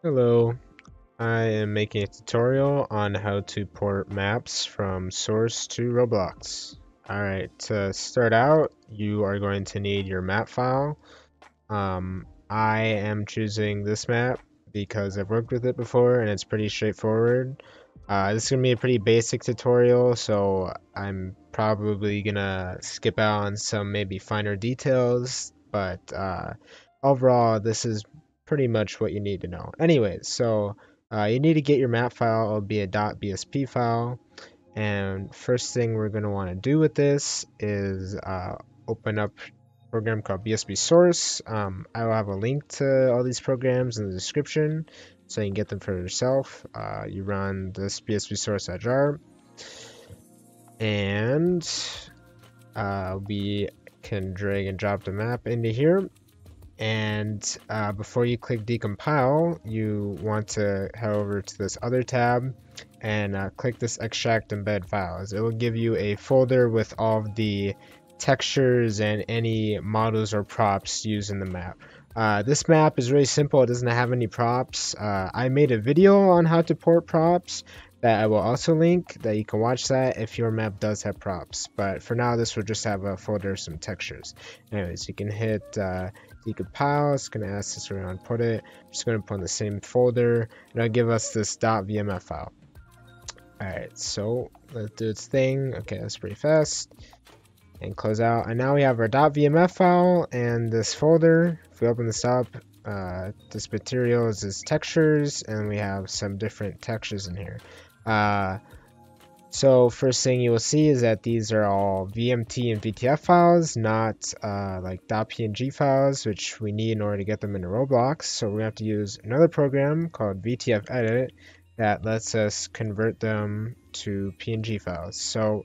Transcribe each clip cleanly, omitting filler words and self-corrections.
Hello, I am making a tutorial on how to port maps from Source to Roblox. Alright, to start out, you are going to need your map file. I am choosing this map because I've worked with it before and it's pretty straightforward. This is going to be a pretty basic tutorial, so I'm probably going to skip out on some maybe finer details, but overall, this is pretty much what you need to know. Anyways, so you need to get your map file. It'll be a .bsp file. And first thing we're going to want to do with this is open up a program called BSP Source. I will have a link to all these programs in the description so you can get them for yourself. You run this BSP Source.jar and we can drag and drop the map into here. And before you click decompile, you want to head over to this other tab and click this extract embed files. It will give you a folder with all of the textures and any models or props used in the map. This map is really simple. It doesn't have any props. I made a video on how to port props that I will also link, that you can watch that if your map does have props. But for now, this will just have a folder of some textures. Anyways, you can hit decompile. It's going to ask us where to put it. I'm just going to put in the same folder, and it'll give us this .vmf file. Alright, so let's do its thing. Okay, that's pretty fast. And close out. And now we have our .vmf file and this folder. If we open this up, this materials is textures, and we have some different textures in here. So first thing you will see is that these are all VMT and VTF files, not like .png files, which we need in order to get them into Roblox. So we have to use another program called VTF edit that lets us convert them to PNG files. So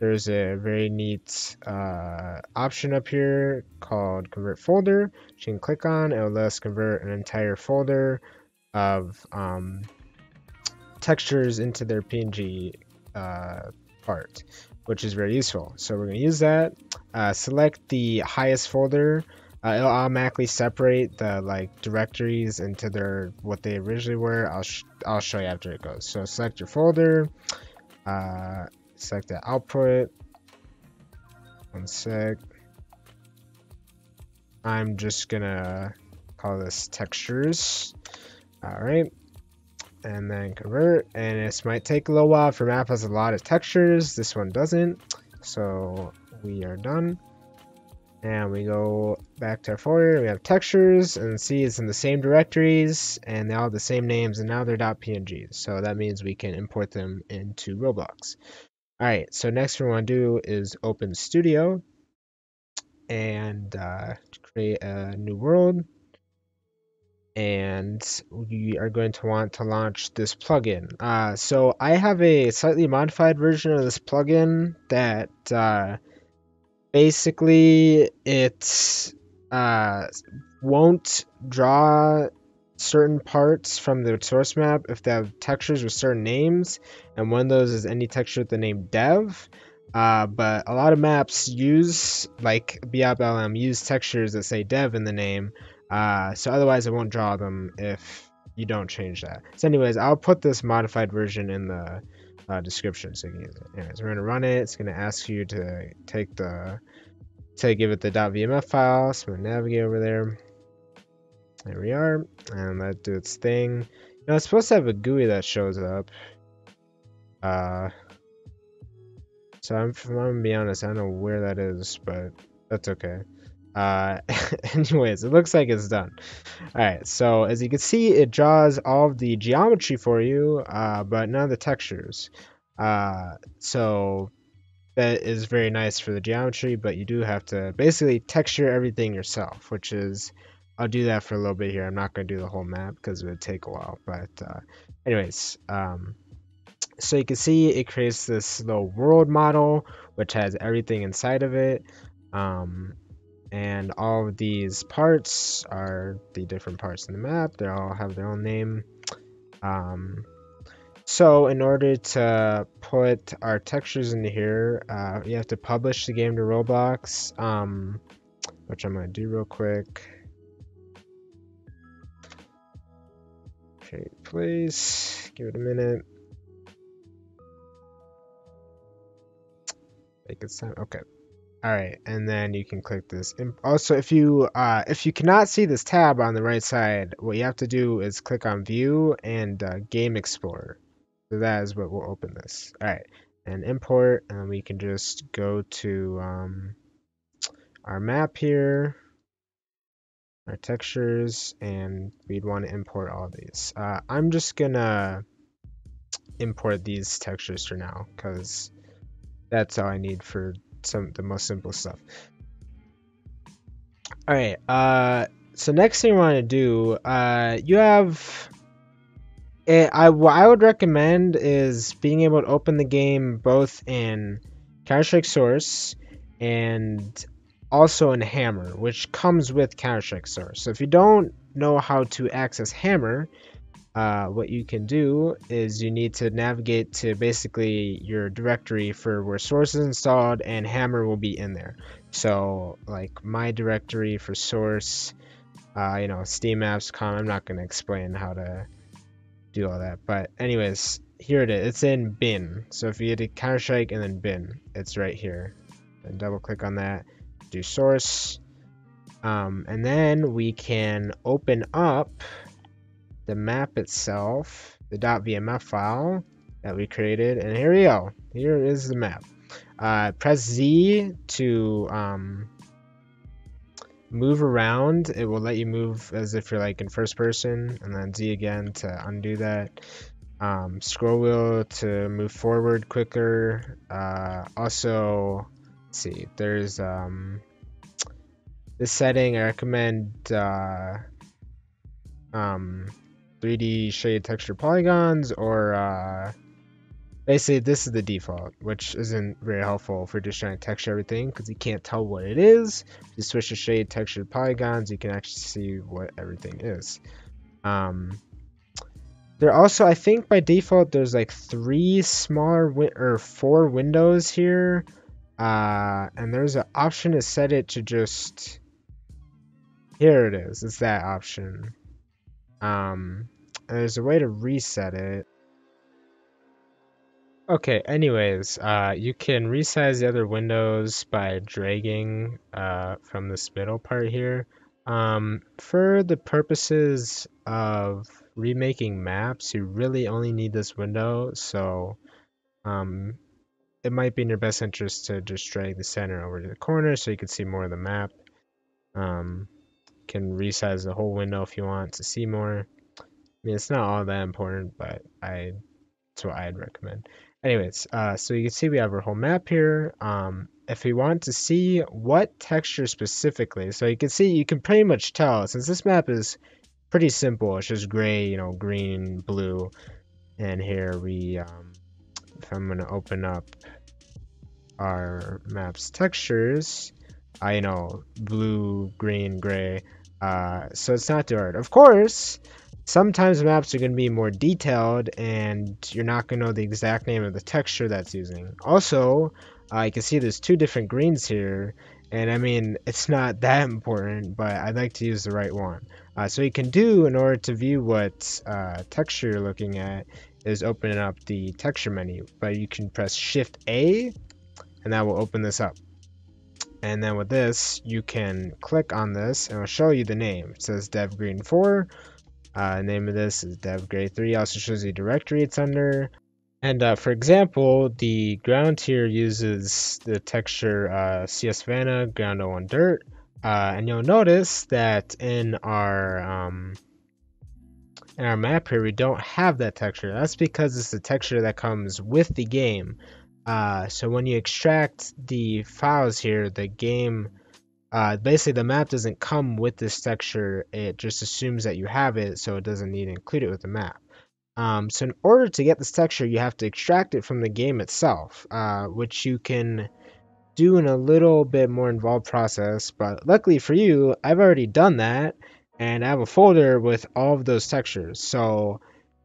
there's a very neat option up here called convert folder, which you can click on. It will let us convert an entire folder of textures into their PNG part, which is very useful. So we're going to use that. Select the highest folder. It'll automatically separate the directories into their what they originally were. I'll show you after it goes. So select your folder. Select the output. One sec. I'm just gonna call this textures. All right. And then convert, and this might take a little while for map has a lot of textures. This one doesn't, so we are done. And we go back to our folder. We have textures, and see it's in the same directories, and they all have the same names, and now they're .png. So that means we can import them into Roblox. All right. So next we want to do is open Studio and create a new world. And we are going to want to launch this plugin. So I have a slightly modified version of this plugin that basically it won't draw certain parts from the source map if they have textures with certain names, and one of those is any texture with the name dev. But a lot of maps use, like bhop use textures that say dev in the name. So otherwise it won't draw them if you don't change that. So anyways, I'll put this modified version in the description so you can use it. Anyways, we're gonna run it. It's gonna ask you to give it the .vmf file. So I'm gonna navigate over there. There we are, and let it do its thing. It's supposed to have a GUI that shows up. So I'm gonna be honest, I don't know where that is, but that's okay. Anyways, it looks like it's done. Alright, so as you can see, it draws all of the geometry for you, but none of the textures. So that is very nice for the geometry, but you do have to basically texture everything yourself, which is, I'll do that for a little bit here. I'm not going to do the whole map because it would take a while, but anyways, so you can see it creates this little world model, which has everything inside of it. And all of these parts are the different parts in the map. They all have their own name. So in order to put our textures into here, you have to publish the game to Roblox, which I'm going to do real quick. Create place. Give it a minute. Make it time. Okay. All right, and then you can click this. And also, if you cannot see this tab on the right side, what you have to do is click on View and Game Explorer. So that is what will open this. All right, and import, and we can just go to our map here, our textures, and we'd want to import all these. I'm just gonna import these textures for now because that's all I need for the most simple stuff. All right. So next thing I want to do, you have. What I would recommend is being able to open the game both in Counter-Strike Source and also in Hammer, which comes with Counter-Strike Source. So if you don't know how to access Hammer, what you can do is you need to navigate to basically your directory for where Source is installed, and Hammer will be in there. So like my directory for Source, steamapps, I'm not going to explain how to do all that, but anyways, here it is. It's in bin. So if you hit a Counter-Strike and then bin, it's right here. And double click on that, do Source, and then we can open up the map itself, the .vmf file that we created, and here we go. Here is the map. Press Z to move around. It will let you move as if you're like in first person, and then Z again to undo that. Scroll wheel to move forward quicker. Also, let's see, there's this setting. I recommend 3D shade texture polygons, or basically this is the default, which isn't very helpful for just trying to texture everything because you can't tell what it is. If you switch to shade texture polygons, you can actually see what everything is. There also, I think by default, there's like 3 smaller or 4 windows here, and there's an option to set it to just. Here it is. It's that option. And there's a way to reset it. Okay, anyways, you can resize the other windows by dragging from this middle part here. For the purposes of remaking maps, you really only need this window, so it might be in your best interest to just drag the center over to the corner so you can see more of the map. Can resize the whole window if you want to see more. I mean, it's not all that important, but that's what I'd recommend. Anyways, so you can see we have our whole map here. If we want to see what texture specifically, so you can see, you can pretty much tell, since this map is pretty simple, it's just gray, green, blue, and here we, if I'm going to open up our map's textures, blue, green, gray, so it's not too hard. Of course, sometimes maps are going to be more detailed and you're not going to know the exact name of the texture that's using. Also, you can see there's 2 different greens here, and I mean, it's not that important, but I'd like to use the right one. So you can do, in order to view what texture you're looking at, is open up the texture menu, but you can press Shift A and that will open this up. And then with this, you can click on this and it'll show you the name. It says Dev Green 4. Name of this is Dev Gray 3. Also shows the directory it's under. And for example, the ground here uses the texture CS Savannah, ground 01 dirt. And you'll notice that in our map here, we don't have that texture. That's because it's the texture that comes with the game. So when you extract the files here, the game, basically the map doesn't come with this texture. It just assumes that you have it, so it doesn't need to include it with the map. So in order to get this texture, you have to extract it from the game itself, which you can do in a little bit more involved process. But luckily for you, I've already done that, and I have a folder with all of those textures. So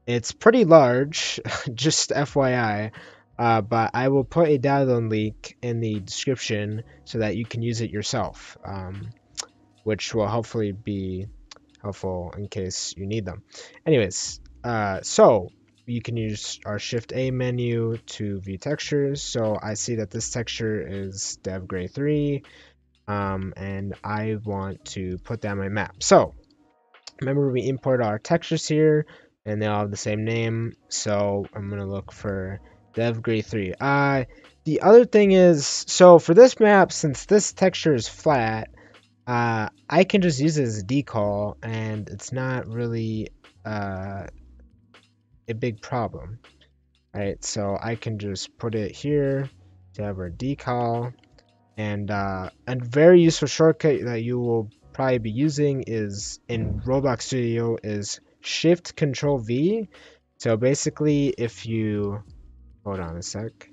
it's pretty large, just FYI. But I will put a download link in the description so that you can use it yourself, which will hopefully be helpful in case you need them. Anyways, So you can use our Shift A menu to view textures. So I see that this texture is Dev Gray 3, and I want to put that on my map. So remember we import our textures here, and they all have the same name. So I'm gonna look for Dev Gray 3. The other thing is, so for this map, since this texture is flat, I can just use it as a decal, and it's not really a big problem. Alright, so I can just put it here to have our decal, and a very useful shortcut that you will probably be using is in Roblox Studio is Shift Control V. So basically, if you hold on a sec,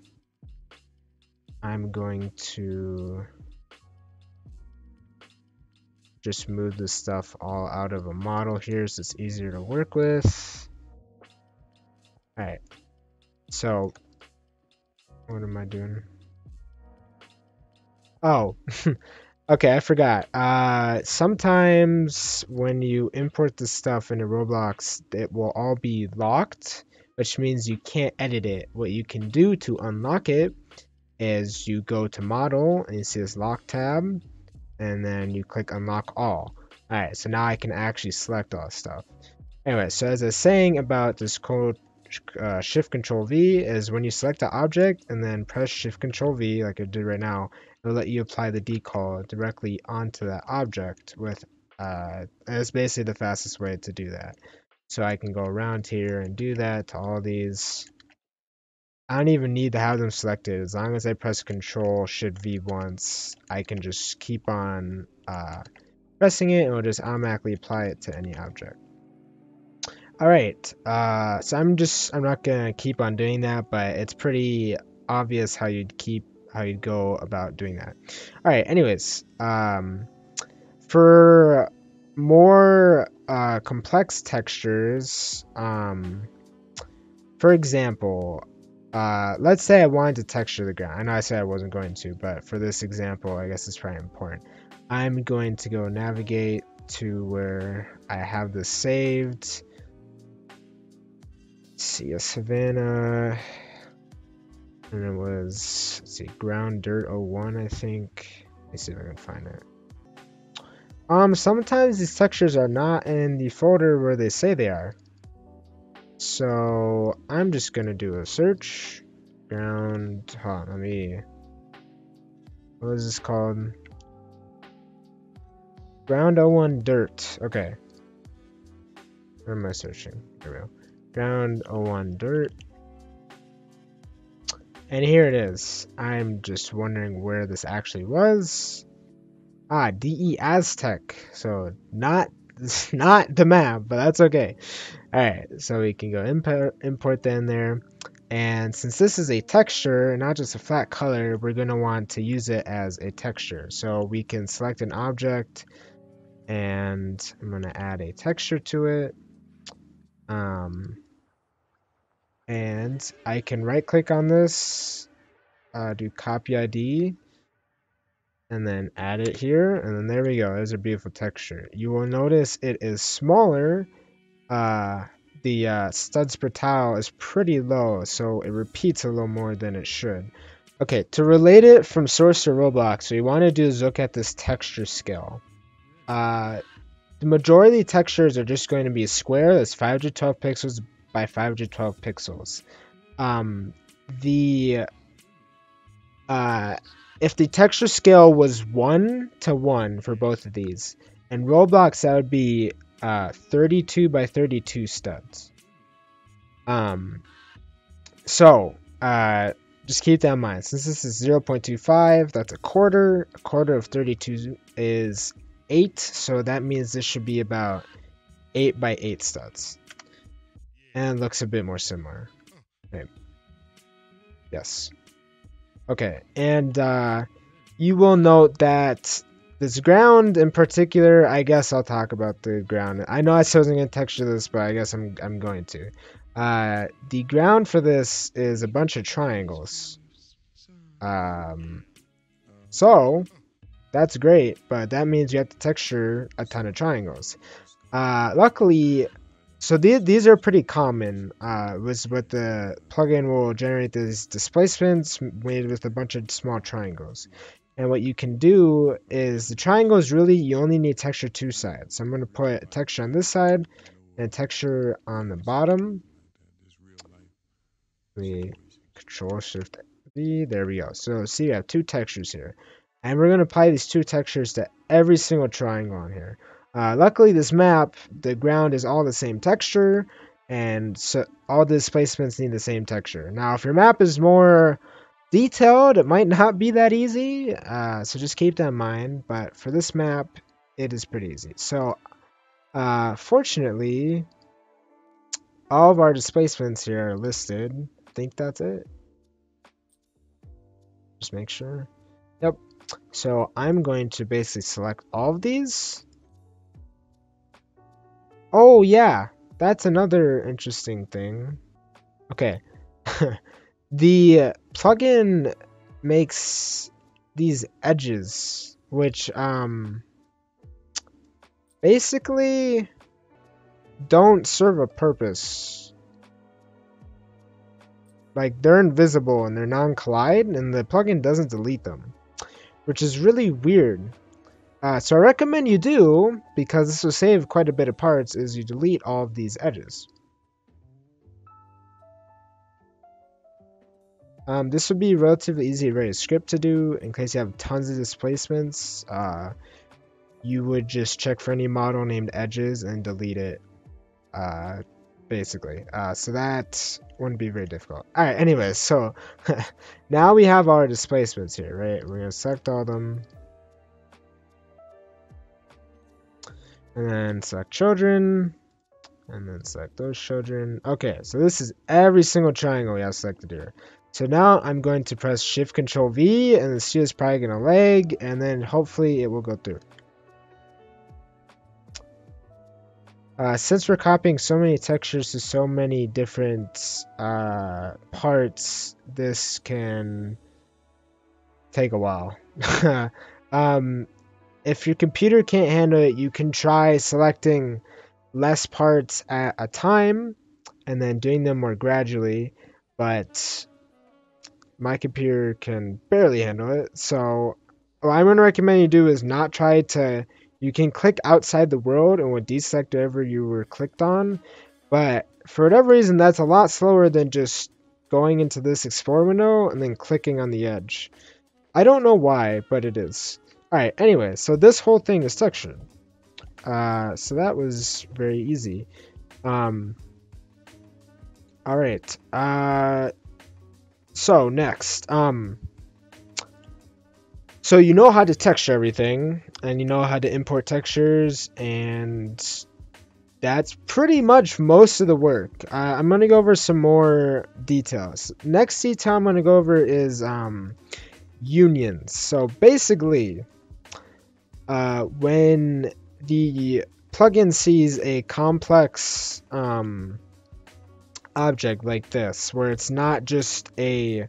I'm going to just move this stuff all out of a model here so it's easier to work with. Alright, so what am I doing? Oh, okay, I forgot. Sometimes when you import this stuff into Roblox, it will all be locked, which means you can't edit it. What you can do to unlock it is you go to Model and you see this Lock tab, and then you click Unlock All. Alright, so now I can actually select all this stuff. Anyway, so as I was saying about this code, Shift Control V is when you select the object and then press Shift Control V like I did right now, it'll let you apply the decal directly onto that object with, and it's basically the fastest way to do that. So I can go around here and do that to all these. I don't even need to have them selected. As long as I press Control Shift V once, I can just keep on pressing it and it'll just automatically apply it to any object. Alright, so I'm not gonna keep on doing that, but it's pretty obvious how you'd go about doing that. Alright, anyways, for more complex textures, for example, let's say I wanted to texture the ground. I know I said I wasn't going to, but for this example, I guess it's probably important. I'm going to go navigate to where I have this saved. See a savanna, and it was, let's see, ground dirt 01, I think. Let me see if I can find it. Sometimes these textures are not in the folder where they say they are. So I'm just gonna do a search. Ground, what is this called? Ground 01 dirt. Okay. Where am I searching? Here we go. Ground 01 dirt. And here it is. I'm just wondering where this actually was. DE Aztec. So not the map, but that's okay. Alright, so we can go import that in there. And since this is a texture and not just a flat color, we're going to want to use it as a texture. So we can select an object and I'm going to add a texture to it. And I can right click on this, do copy ID, and then add it here, and then there we go. There's a beautiful texture. You will notice it is smaller. The studs per tile is pretty low, so it repeats a little more than it should. Okay, to relate it from source to Roblox, what you want to do is look at this texture scale. The majority of textures are just going to be a square that's 512 pixels by 512 pixels. If the texture scale was 1:1 for both of these, in Roblox that would be 32 by 32 studs. Just keep that in mind. Since this is 0.25, that's a quarter. A quarter of 32 is 8, so that means this should be about 8 by 8 studs. And it looks a bit more similar. Okay. Yes. Okay, and you will note that this ground in particular, I guess I'll talk about the ground. I know I wasn't going to texture this, but I guess I'm going to. The ground for this is a bunch of triangles. So that's great, but that means you have to texture a ton of triangles. Luckily, So these are pretty common. Was what the plugin will generate these displacements made with a bunch of small triangles. And what you can do is the triangles really you only need texture two sides. So I'm going to put a texture on this side and a texture on the bottom. We Control Shift V. There we go. So see, we have two textures here, and we're going to apply these two textures to every single triangle on here. Luckily, this map, the ground is all the same texture, and so all the displacements need the same texture. Now, if your map is more detailed, it might not be that easy, so just keep that in mind. But for this map, it is pretty easy. So, fortunately, all of our displacements here are listed. I think that's it. Just make sure. Yep. So I'm going to basically select all of these. Oh yeah, that's another interesting thing. Okay. The plugin makes these edges, which basically don't serve a purpose. Like, they're invisible and they're non-collide, and the plugin doesn't delete them, which is really weird. So I recommend you do, because this will save quite a bit of parts, is you delete all of these edges. This would be relatively easy to write a script to do in case you have tons of displacements. You would just check for any model named edges and delete it, basically. So that wouldn't be very difficult. Alright, anyways, so now we have our displacements here, right? We're going to select all of them. And then select children. And then select those children. Okay, so this is every single triangle we have selected here. So now I'm going to press Shift Control V, and the studio's probably going to lag, and then hopefully it will go through. Since we're copying so many textures to so many different parts, this can take a while. If your computer can't handle it, you can try selecting less parts at a time and then doing them more gradually, but my computer can barely handle it. So what I'm going to recommend you do is not try to, you can click outside the world and would deselect whatever you were clicked on, but for whatever reason that's a lot slower than just going into this explore window and then clicking on the edge. I don't know why, but it is. Alright, anyway, so this whole thing is textured. So that was very easy. Alright, so next, so you know how to texture everything, and you know how to import textures, and that's pretty much most of the work. I'm going to go over some more details. Next detail I'm going to go over is unions. So basically, when the plugin sees a complex object like this, where it's not just a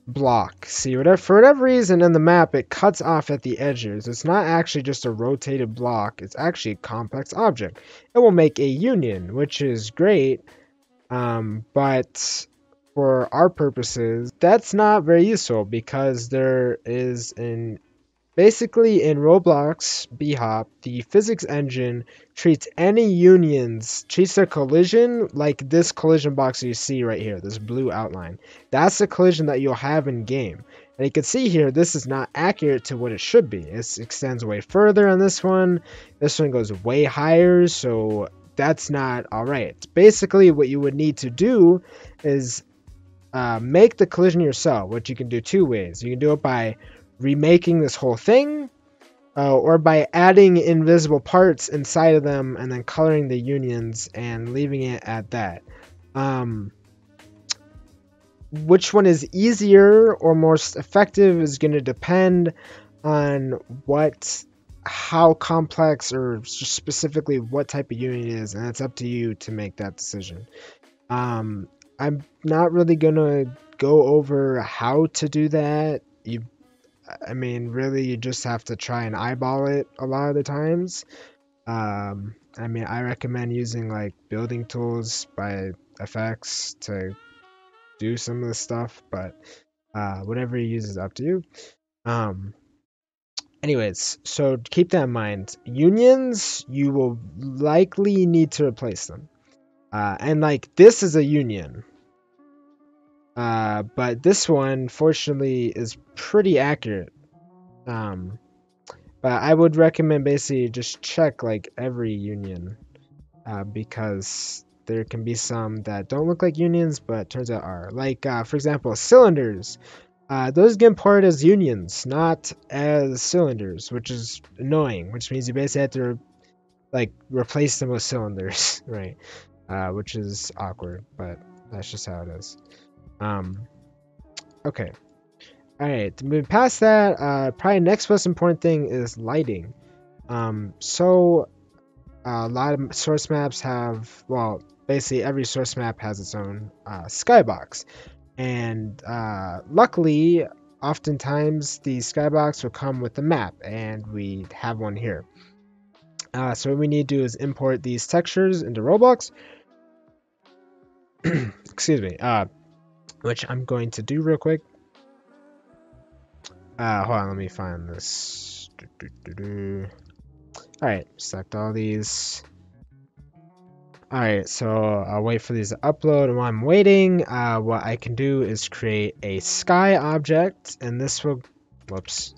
block, see, for whatever reason in the map it cuts off at the edges. It's not actually just a rotated block, it's actually a complex object. It will make a union, which is great, but for our purposes that's not very useful, because there is basically in Roblox bhop, the physics engine treats any unions, treats their collision like this collision box you see right here, this blue outline. That's the collision that you'll have in game. And you can see here, this is not accurate to what it should be. It extends way further on this one. This one goes way higher, so that's not alright. Basically, what you would need to do is make the collision yourself, which you can do two ways. You can do it by remaking this whole thing, or by adding invisible parts inside of them and then coloring the unions and leaving it at that. Which one is easier or most effective is going to depend on how complex or specifically what type of union it is, and it's up to you to make that decision. I'm not really going to go over how to do that. I mean, really, you just have to try and eyeball it a lot of the times. I mean, I recommend using like building tools by FX to do some of the stuff, but whatever you use is up to you. Anyways, so keep that in mind. Unions, you will likely need to replace them. And like this is a union. But this one, fortunately, is pretty accurate. But I would recommend basically just check like every union, because there can be some that don't look like unions, but turns out are. Like, for example, cylinders. Those get imported as unions, not as cylinders, which is annoying, which means you basically have to like replace them with cylinders, right? Which is awkward, but that's just how it is. Okay. All right, moving past that, probably next most important thing is lighting. So a lot of source maps have, well, basically every source map has its own skybox, and luckily, oftentimes the skybox will come with the map, and we have one here. So what we need to do is import these textures into Roblox. Excuse me. Which I'm going to do real quick. Hold on, let me find this. Alright, select all these. Alright, so I'll wait for these to upload, and while I'm waiting, what I can do is create a sky object, and this will, whoops,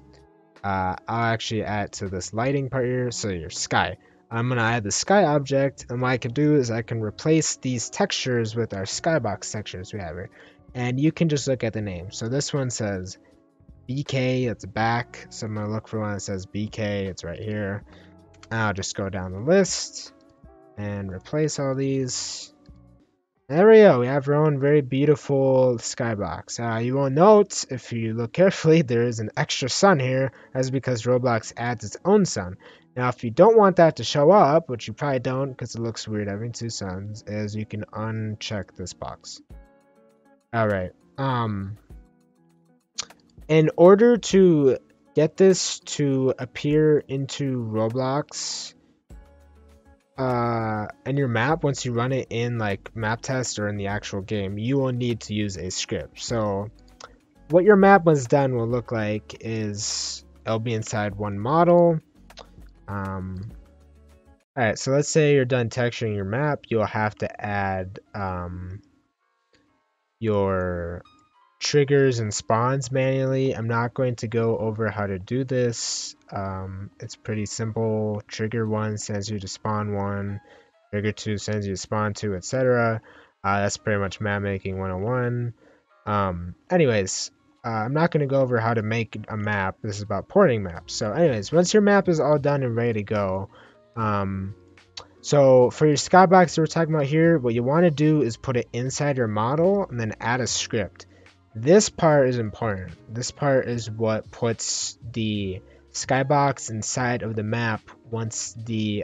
I'll actually add to this lighting part here, so your sky. I'm going to add the sky object, and what I can do is I can replace these textures with our skybox textures we have here, and you can just look at the name. So this one says BK, it's back, so I'm going to look for one that says BK, it's right here. I'll just go down the list and replace all these. There we go, we have our own very beautiful skybox. You will note, if you look carefully, there is an extra sun here. That's because Roblox adds its own sun. Now, if you don't want that to show up, which you probably don't because it looks weird having two suns, is you can uncheck this box. Alright, in order to get this to appear into Roblox, and your map, once you run it in like map test or in the actual game, you will need to use a script. So what your map once done will look like is it'll be inside one model. Alright, so let's say you're done texturing your map, you'll have to add your triggers and spawns manually. I'm not going to go over how to do this. It's pretty simple. Trigger 1 sends you to spawn 1, trigger 2 sends you to spawn 2, etc. That's pretty much map making 101. Anyways, I'm not going to go over how to make a map. This is about porting maps. So anyways, once your map is all done and ready to go, so for your skybox that we're talking about here, what you want to do is put it inside your model and then add a script. This part is important. This part is what puts the skybox inside of the map once the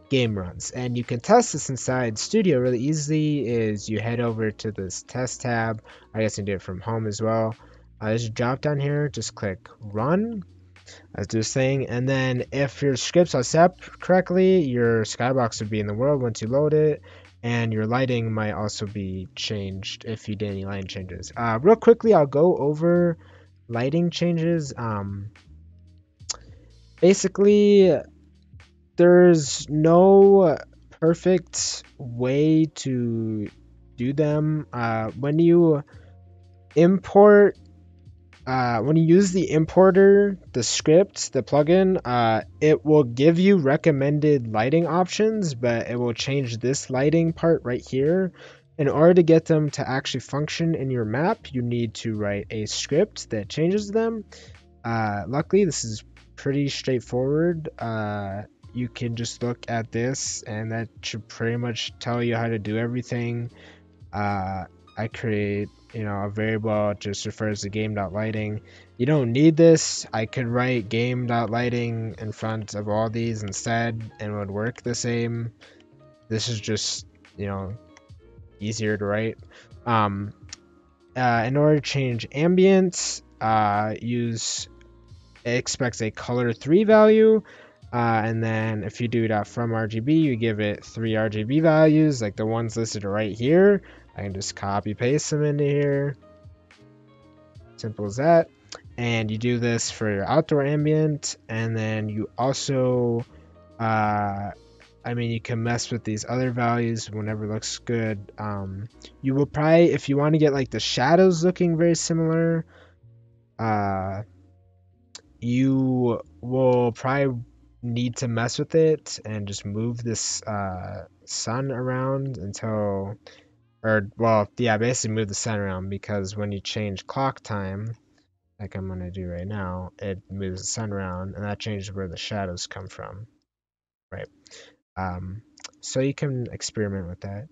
game runs. And you can test this inside Studio really easily. Is you head over to this test tab. I guess you can do it from home as well. There's a drop down here. Just click run. Let's do this thing. And then if your scripts are set up correctly, your skybox would be in the world once you load it. And your lighting might also be changed if you did any lighting changes. Real quickly, I'll go over lighting changes. Basically, there's no perfect way to do them. When you import, when you use the importer, the script, the plugin, it will give you recommended lighting options, but it will change this lighting part right here. In order to get them to actually function in your map, you need to write a script that changes them. Luckily, this is pretty straightforward. You can just look at this, and that should pretty much tell you how to do everything. I create, a variable just refers to game.lighting. You don't need this. I could write game.lighting in front of all these instead and it would work the same. This is just, easier to write. In order to change ambience, it expects a color 3 value. And then if you do .from RGB, you give it 3 RGB values, like the ones listed right here. I can just copy paste them into here. Simple as that. And you do this for your outdoor ambient, and then you also, I mean, you can mess with these other values whenever it looks good. You will probably, if you want to get like the shadows looking very similar, you will probably need to mess with it and just move this sun around until, or well, yeah, basically move the sun around, because when you change clock time, like I'm gonna do right now, it moves the sun around, and that changes where the shadows come from, right? Um, so you can experiment with that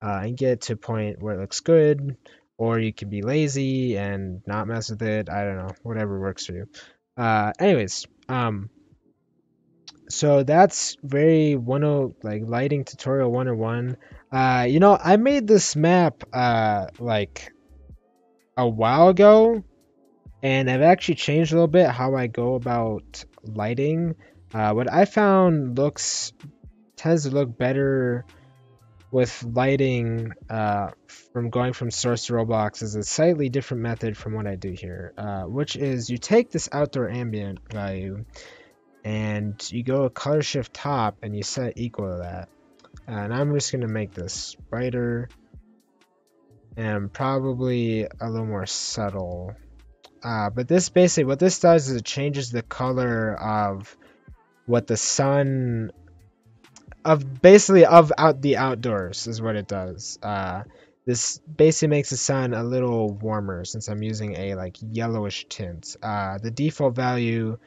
and get to a point where it looks good, or you can be lazy and not mess with it. I don't know, whatever works for you. Anyways, so that's very like lighting tutorial 101. You know, I made this map like a while ago, and I've actually changed a little bit how I go about lighting. What I found tends to look better with lighting from going from source to Roblox is a slightly different method from what I do here, which is you take this outdoor ambient value and you go a color shift top and you set equal to that. And I'm just going to make this brighter and probably a little more subtle. But this basically, what this does is it changes the color of what the sun, of basically of the outdoors is what it does. This basically makes the sun a little warmer since I'm using a like yellowish tint. The default value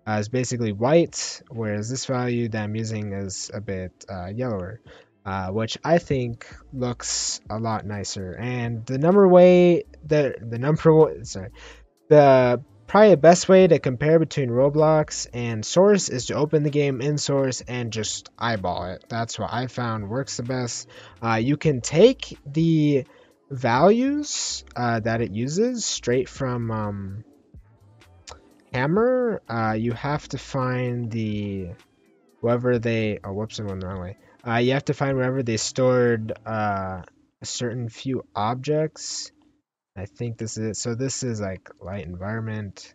is basically white, whereas this value that I'm using is a bit yellower, which I think looks a lot nicer. And the probably the best way to compare between Roblox and Source is to open the game in Source and just eyeball it. That's what I found works the best. You can take the values that it uses straight from Hammer. You have to find wherever they, oh whoops, I went the wrong way. You have to find wherever they stored a certain few objects. I think this is it. So this is like light environment.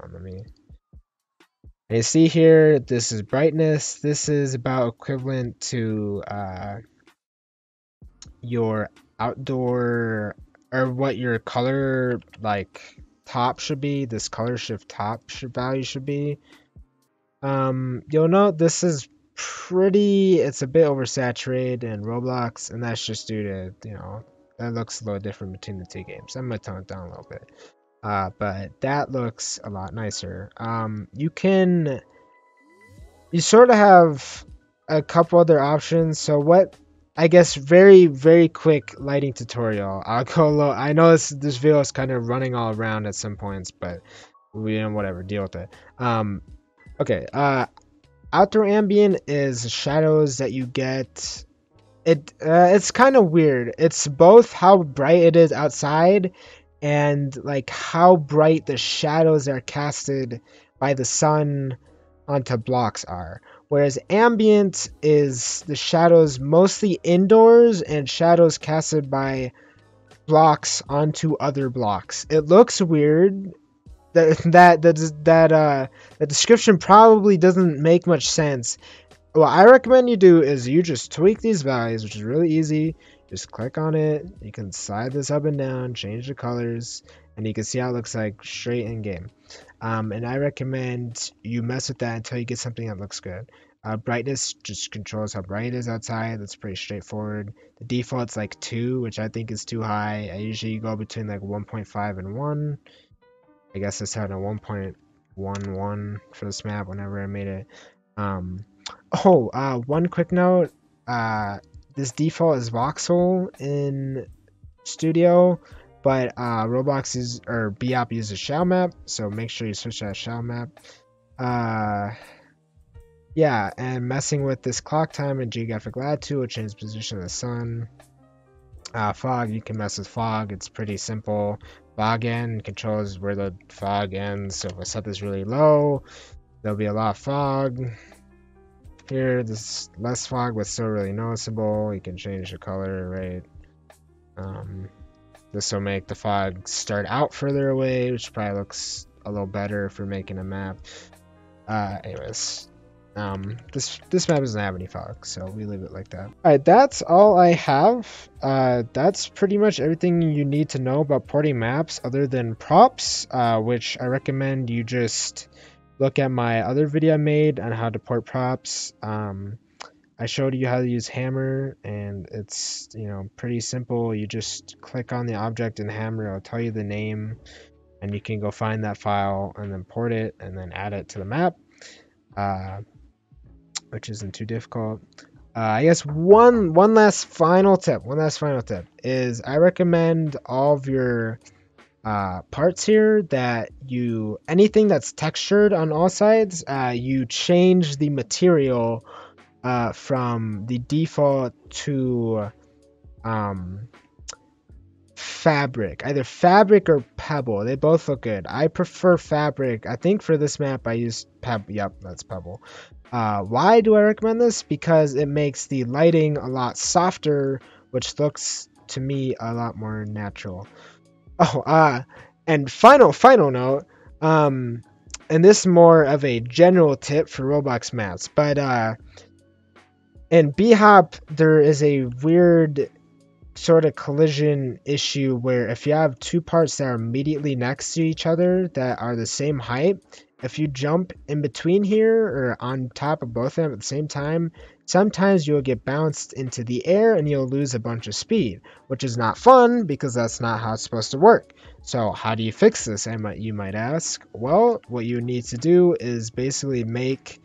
Let me. And you see here, this is brightness. This is about equivalent to your outdoor, or what your color like top should be. This color shift value should be. You'll note this is it's a bit oversaturated in Roblox, and that's just due to, that looks a little different between the two games. I'm gonna tone it down a little bit. But that looks a lot nicer. You sort of have a couple other options. So I guess very, very quick lighting tutorial. I'll go low. I know this video is kind of running all around at some points, but whatever, deal with it. Okay, outdoor ambient is shadows that you get. It's kind of weird. It's both how bright it is outside and like how bright the shadows are casted by the sun onto blocks are. Whereas ambient is the shadows mostly indoors and shadows casted by blocks onto other blocks. It looks weird. The description probably doesn't make much sense. What I recommend you do is you just tweak these values, which is really easy. Just click on it. You can slide this up and down, change the colors, and you can see how it looks like straight in game. And I recommend you mess with that until you get something that looks good. Brightness just controls how bright it is outside. That's pretty straightforward. The default's like 2, which I think is too high. I usually go between like 1.5 and 1. I guess I set a 1.11 for this map whenever I made it. One quick note. This default is voxel in Studio, but Roblox or bhop uses shell map, so make sure you switch that shell map. Yeah, and messing with this clock time and geographic latitude will change the position of the sun. Fog, you can mess with fog. It's pretty simple. Fog end controls where the fog ends. So if I set this really low, There'll be a lot of fog. Here, there's less fog, but still really noticeable. You can change the color, right? This will make the fog start out further away, which probably looks a little better if we're making a map. Anyways, this map doesn't have any fog, so we leave it like that. Alright, that's all I have. That's pretty much everything you need to know about porting maps other than props, which I recommend you just look at my other video I made on how to port props. I showed you how to use hammer, and it's, you know, pretty simple. You just click on the object in hammer, it'll tell you the name, and you can go find that file and then port it and then add it to the map, which isn't too difficult. I guess one last final tip is I recommend all of your parts here that anything that's textured on all sides, you change the material from the default to fabric, either fabric or pebble. They both look good. I prefer fabric. I think for this map I used pebble. Yep, that's pebble. Why do I recommend this? Because it makes the lighting a lot softer, which looks to me a lot more natural. Oh, and final note, and this is more of a general tip for Roblox maps, but in bhop, there is a weird sort of collision issue where if you have two parts that are immediately next to each other that are the same height, if you jump in between here or on top of both of them at the same time, sometimes you'll get bounced into the air and you'll lose a bunch of speed, which is not fun because that's not how it's supposed to work. So how do you fix this, you might ask? Well, what you need to do is basically make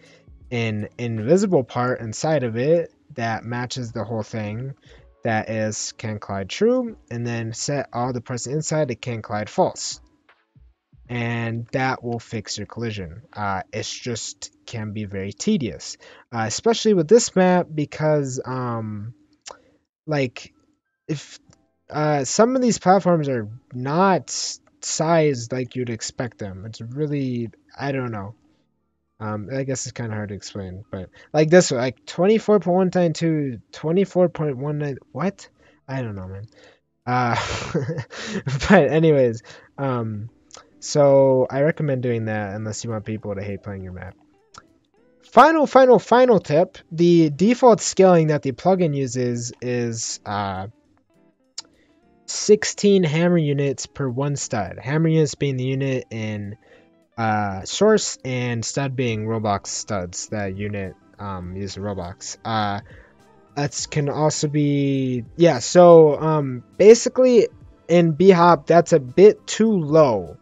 an invisible part inside of it that matches the whole thing, that is can collide true, and then set all the parts inside to can collide false, and that will fix your collision. It's just can be very tedious, especially with this map, because like if some of these platforms are not sized like you'd expect them. It's really, I don't know. I guess it's kind of hard to explain, but like this one, like 24.192, 24.19, what? I don't know, man. But anyways, so I recommend doing that unless you want people to hate playing your map. Final tip. The default scaling that the plugin uses is 16 hammer units per one stud. Hammer units being the unit in source, and stud being Roblox studs, that unit used in Roblox. That can also be, yeah, so basically in bhop that's a bit too low.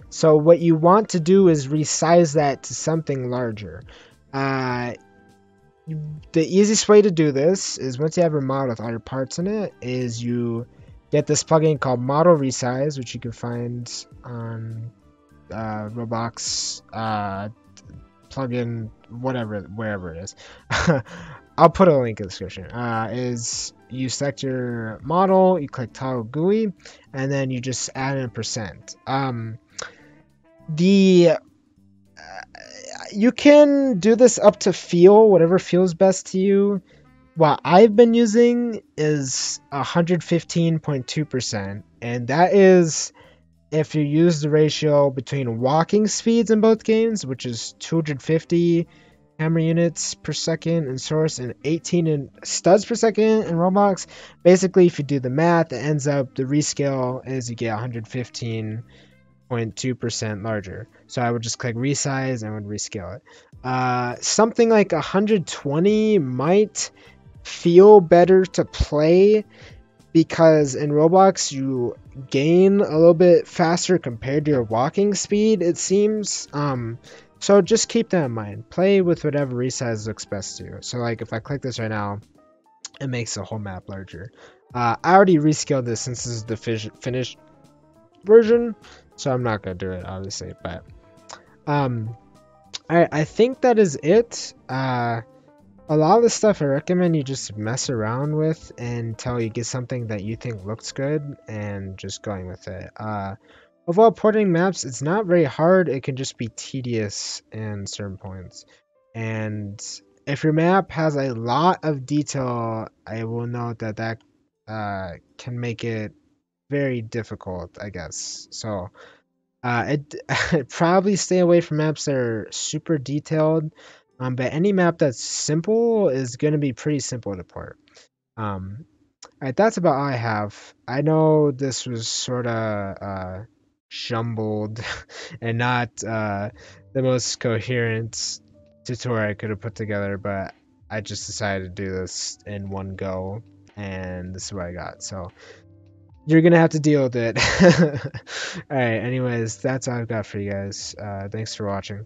So what you want to do is resize that to something larger. The easiest way to do this is, once you have your model with all your parts in it, is you get this plugin called Model Resize, which you can find on Roblox plugin, whatever, wherever it is. I'll put a link in the description. Is you select your model, you click toggle GUI, and then you just add in a percent. You can do this up to feel, whatever feels best to you. What I've been using is 115.2%, and that is if you use the ratio between walking speeds in both games, which is 250 hammer units per second in source and 18 in studs per second in Roblox. Basically, if you do the math, it ends up, the rescale is you get 115.2% larger. So I would just click resize and would rescale it. Something like 120 might feel better to play, because in Roblox you gain a little bit faster compared to your walking speed, it seems. So just keep that in mind. Play with whatever resize looks best to you. So like if I click this right now, it makes the whole map larger. I already rescaled this since this is the finished version, so I'm not gonna do it obviously, but I think that is it. A lot of the stuff I recommend you just mess around with until you get something that you think looks good and just going with it. Overall, porting maps, it's not very hard. It can just be tedious in certain points. And if your map has a lot of detail, I will note that can make it very difficult, I guess. So I'd probably stay away from maps that are super detailed. But any map that's simple is going to be pretty simple to port. Um, Alright, that's about all I have. I know this was sort of jumbled and not the most coherent tutorial I could have put together, but I just decided to do this in one go, and this is what I got. So you're gonna have to deal with it. Alright, anyways, that's all I've got for you guys. Thanks for watching.